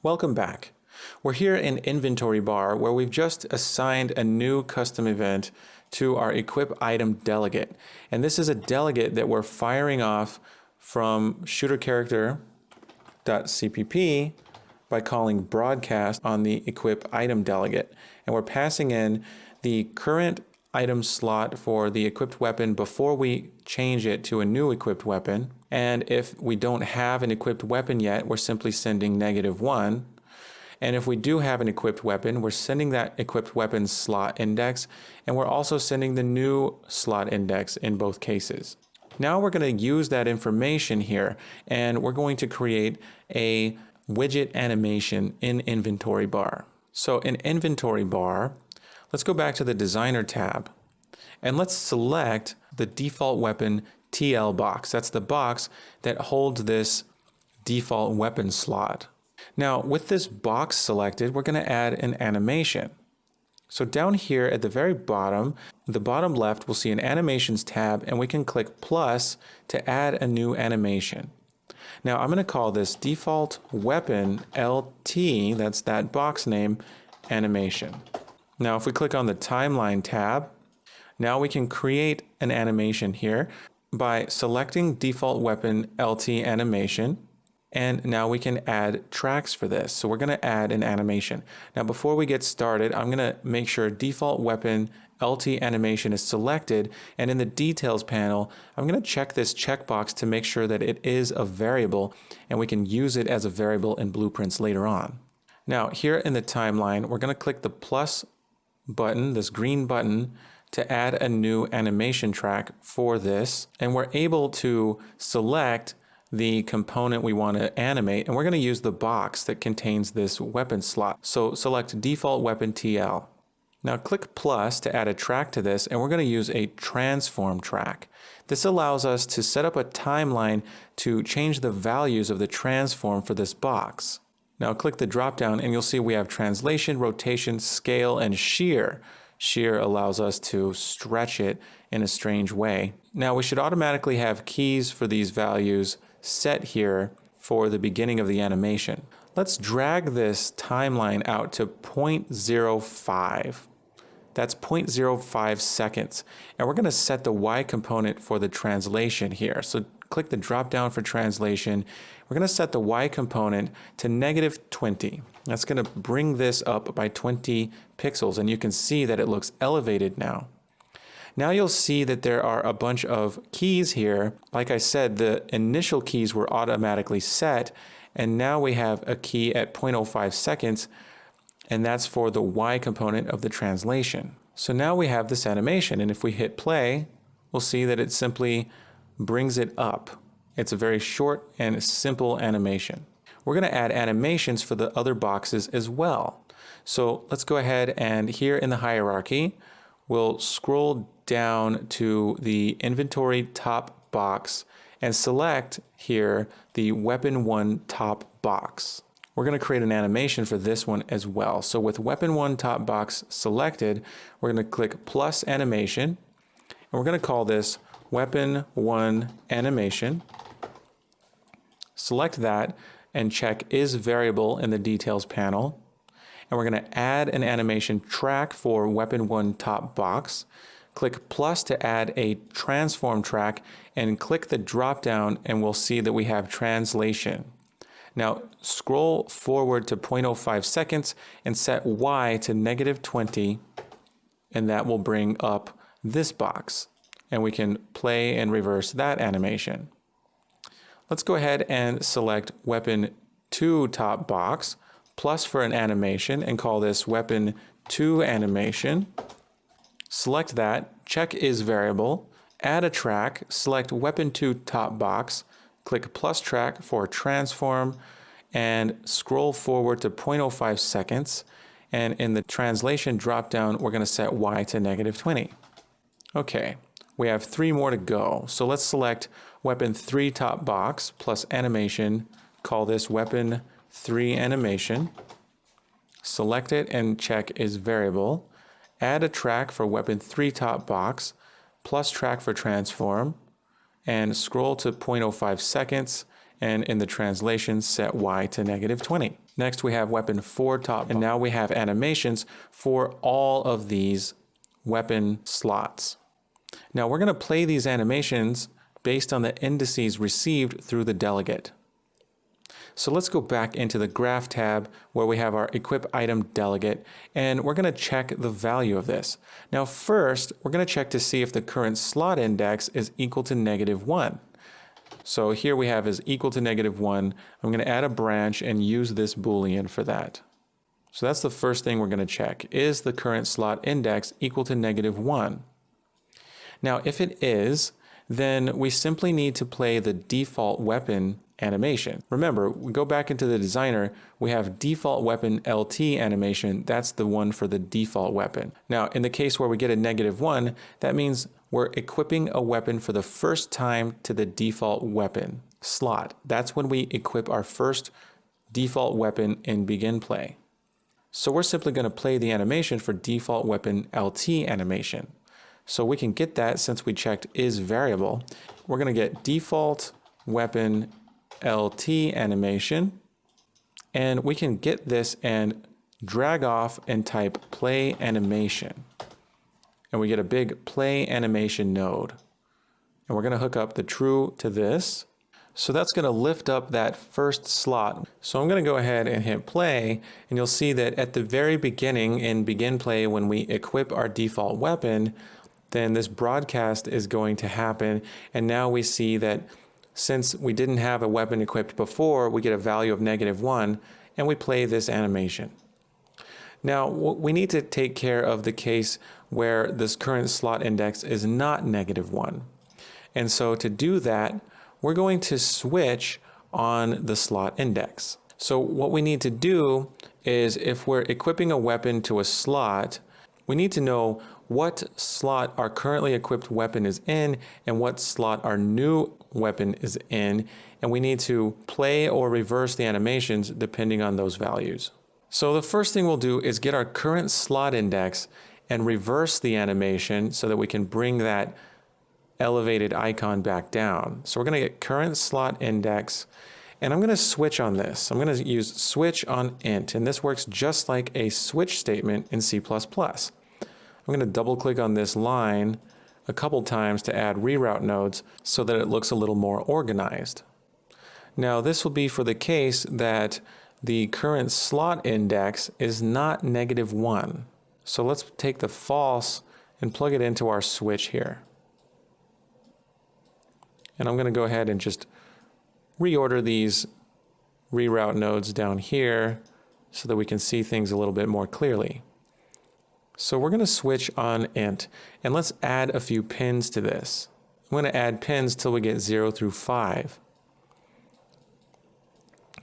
Welcome back. We're here in Inventory Bar where we've just assigned a new custom event to our equip item delegate. And this is a delegate that we're firing off from shooterCharacter.cpp by calling broadcast on the equip item delegate. And we're passing in the current item slot for the equipped weapon before we change it to a new equipped weapon. And if we don't have an equipped weapon yet, we're simply sending -1. And if we do have an equipped weapon, we're sending that equipped weapon slot index, and we're also sending the new slot index in both cases. Now we're going to use that information here, and we're going to create a widget animation in Inventory Bar. So in Inventory Bar, let's go back to the Designer tab, and let's select the default weapon TL box. That's the box that holds this default weapon slot. Now, with this box selected, we're going to add an animation. So down here at the very bottom, the bottom left, we'll see an Animations tab, and we can click plus to add a new animation. Now, I'm going to call this Default Weapon LT, that's that box name, animation. Now, if we click on the Timeline tab, now we can create an animation here by selecting Default Weapon LT Animation, and now we can add tracks for this. So we're going to add an animation. Now before we get started, I'm going to make sure Default Weapon LT Animation is selected, and in the Details panel, I'm going to check this checkbox to make sure that it is a variable, and we can use it as a variable in Blueprints later on. Now here in the timeline, we're going to click the plus button, this green button, to add a new animation track for this, and we're able to select the component we want to animate, and we're going to use the box that contains this weapon slot. So select Default Weapon TL. Now click plus to add a track to this, and we're going to use a transform track. This allows us to set up a timeline to change the values of the transform for this box. Now click the drop down, and you'll see we have translation, rotation, scale, and shear. Shear allows us to stretch it in a strange way. Now we should automatically have keys for these values set here for the beginning of the animation. Let's drag this timeline out to 0.05. That's 0.05 seconds. And we're going to set the Y component for the translation here. So click the drop down for translation. We're going to set the Y component to -20. That's going to bring this up by 20 pixels, and you can see that it looks elevated now. Now you'll see that there are a bunch of keys here. Like I said, the initial keys were automatically set, and now we have a key at 0.05 seconds, and that's for the Y component of the translation. So now we have this animation, and if we hit play, we'll see that it simply brings it up. It's a very short and simple animation. We're going to add animations for the other boxes as well. So let's go ahead, and here in the hierarchy, we'll scroll down to the inventory top box and select here the weapon 1 top box. We're going to create an animation for this one as well. So with weapon 1 top box selected, we're going to click plus animation, and we're going to call this weapon 1 animation. Select that and check is variable in the details panel. And we're going to add an animation track for weapon 1 top box. Click plus to add a transform track, and click the drop down, and we'll see that we have translation. Now scroll forward to 0.05 seconds and set Y to -20, and that will bring up this box, and we can play and reverse that animation. Let's go ahead and select weapon 2 top box, plus for an animation, and call this weapon 2 animation. Select that, check is variable, add a track, select weapon 2 top box, click plus track for transform, and scroll forward to 0.05 seconds, and in the translation drop down, we're going to set Y to -20. Okay, we have 3 more to go, so let's select weapon 3 top box plus animation, call this weapon 3 animation, select it and check is variable, add a track for weapon 3 top box, plus track for transform, and scroll to 0.05 seconds and in the translation, set Y to -20. Next, we have weapon 4 top, and now we have animations for all of these weapon slots. Now we're going to play these animations based on the indices received through the delegate. So let's go back into the Graph tab where we have our Equip Item Delegate, and we're going to check the value of this. Now first, we're going to check to see if the current slot index is equal to -1. So here we have is equal to -1. I'm going to add a branch and use this Boolean for that. So that's the first thing we're going to check. Is the current slot index equal to -1? Now if it is, then we simply need to play the default weapon animation. Remember, we go back into the designer, we have default weapon LT animation. That's the one for the default weapon. Now, in the case where we get a -1, that means we're equipping a weapon for the first time to the default weapon slot. That's when we equip our first default weapon in begin play. So we're simply going to play the animation for default weapon LT animation. So we can get that since we checked is variable. We're going to get default weapon LT animation, and we can get this and drag off and type play animation. And we get a big play animation node. And we're going to hook up the true to this. So that's going to lift up that first slot. So I'm going to go ahead and hit play, and you'll see that at the very beginning in begin play, when we equip our default weapon, then this broadcast is going to happen. And now we see that since we didn't have a weapon equipped before, we get a value of -1, and we play this animation. Now, we need to take care of the case where this current slot index is not -1. And so to do that, we're going to switch on the slot index. So what we need to do is, if we're equipping a weapon to a slot, we need to know what slot our currently equipped weapon is in and what slot our new weapon is in, and we need to play or reverse the animations depending on those values. So the first thing we'll do is get our current slot index and reverse the animation so that we can bring that elevated icon back down. So we're going to get current slot index, and I'm going to switch on this. I'm going to use switch on int, and this works just like a switch statement in C++. I'm going to double click on this line a couple times to add reroute nodes so that it looks a little more organized. Now this will be for the case that the current slot index is not -1. So let's take the false and plug it into our switch here. And I'm going to go ahead and just reorder these reroute nodes down here so that we can see things a little bit more clearly. So we're going to switch on int, and let's add a few pins to this. I'm going to add pins till we get 0 through 5.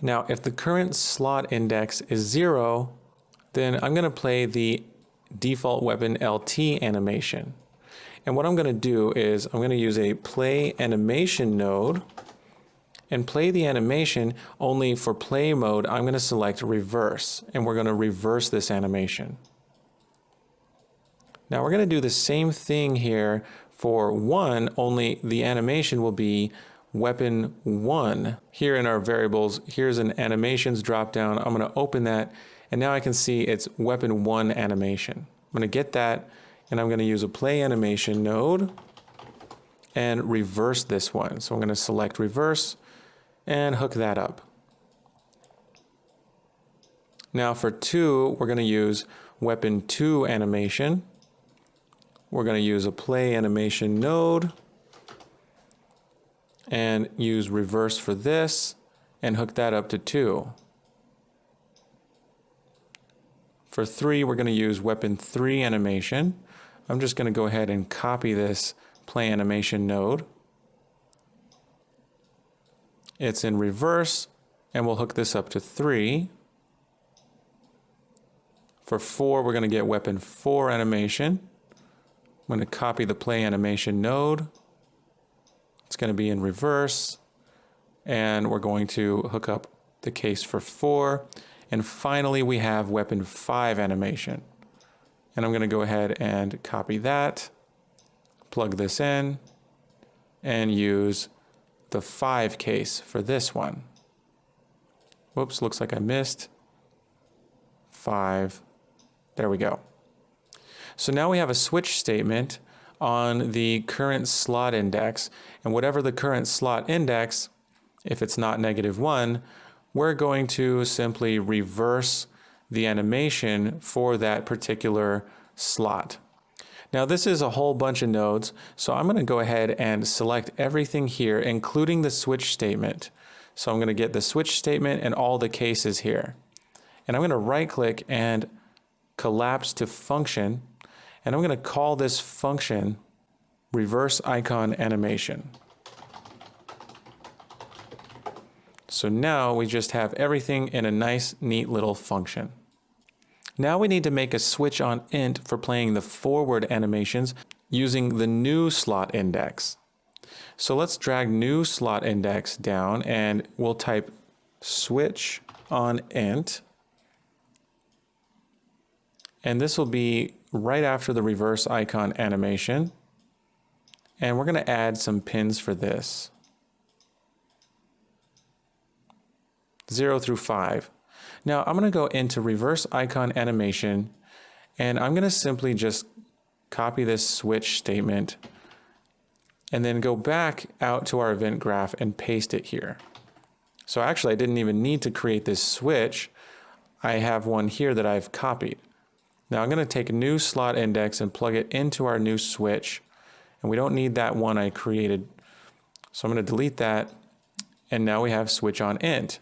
Now, if the current slot index is 0, then I'm going to play the default weapon LT animation. And what I'm going to do is I'm going to use a play animation node and play the animation. Only for play mode, I'm going to select reverse, and we're going to reverse this animation. Now we're going to do the same thing here for 1, only the animation will be weapon 1. Here in our variables, here's an animations drop down. I'm going to open that, and now I can see it's weapon 1 animation. I'm going to get that, and I'm going to use a play animation node and reverse this one. So I'm going to select reverse and hook that up. Now for 2, we're going to use weapon 2 animation. We're going to use a play animation node and use reverse for this and hook that up to 2. For 3, we're going to use weapon 3 animation. I'm just going to go ahead and copy this play animation node. It's in reverse, and we'll hook this up to 3. For 4, we're going to get weapon 4 animation. I'm going to copy the play animation node. It's going to be in reverse, and we're going to hook up the case for 4. And finally, we have weapon 5 animation. And I'm going to go ahead and copy that, plug this in, and use the 5 case for this one. Whoops, looks like I missed 5. There we go. So now we have a switch statement on the current slot index, and whatever the current slot index, if it's not -1, we're going to simply reverse the animation for that particular slot. Now this is a whole bunch of nodes, so I'm going to go ahead and select everything here, including the switch statement. So I'm going to get the switch statement and all the cases here. And I'm going to right click and collapse to function, and I'm going to call this function reverse icon animation. So now we just have everything in a nice, neat little function. Now we need to make a switch on int for playing the forward animations using the new slot index. So let's drag new slot index down, and we'll type switch on int. And this will be right after the reverse icon animation. And we're going to add some pins for this. 0 through 5. Now I'm going to go into reverse icon animation, and I'm going to simply just copy this switch statement and then go back out to our event graph and paste it here. So actually I didn't even need to create this switch. I have one here that I've copied. Now I'm going to take a new slot index and plug it into our new switch, and we don't need that one I created. So I'm going to delete that, and now we have switch on int.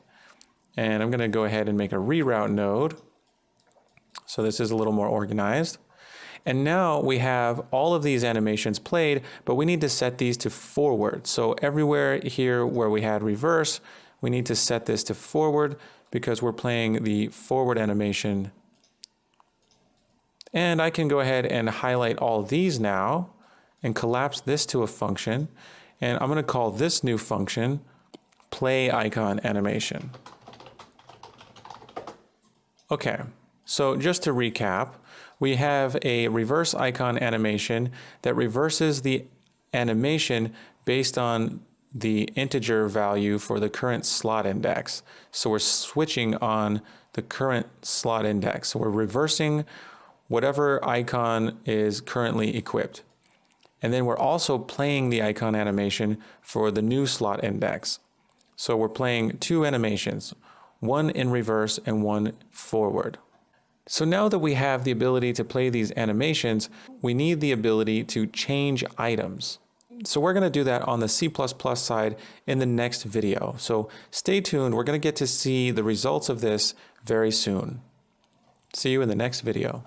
And I'm going to go ahead and make a reroute node. So this is a little more organized. And now we have all of these animations played, but we need to set these to forward. So everywhere here where we had reverse, we need to set this to forward because we're playing the forward animation. And I can go ahead and highlight all these now and collapse this to a function. And I'm going to call this new function play icon animation. Okay, so just to recap, we have a reverse icon animation that reverses the animation based on the integer value for the current slot index. So we're switching on the current slot index. So we're reversing whatever icon is currently equipped. And then we're also playing the icon animation for the new slot index. So we're playing 2 animations, one in reverse and one forward. So now that we have the ability to play these animations, we need the ability to change items. So we're going to do that on the C++ side in the next video. So stay tuned. We're going to get to see the results of this very soon. See you in the next video.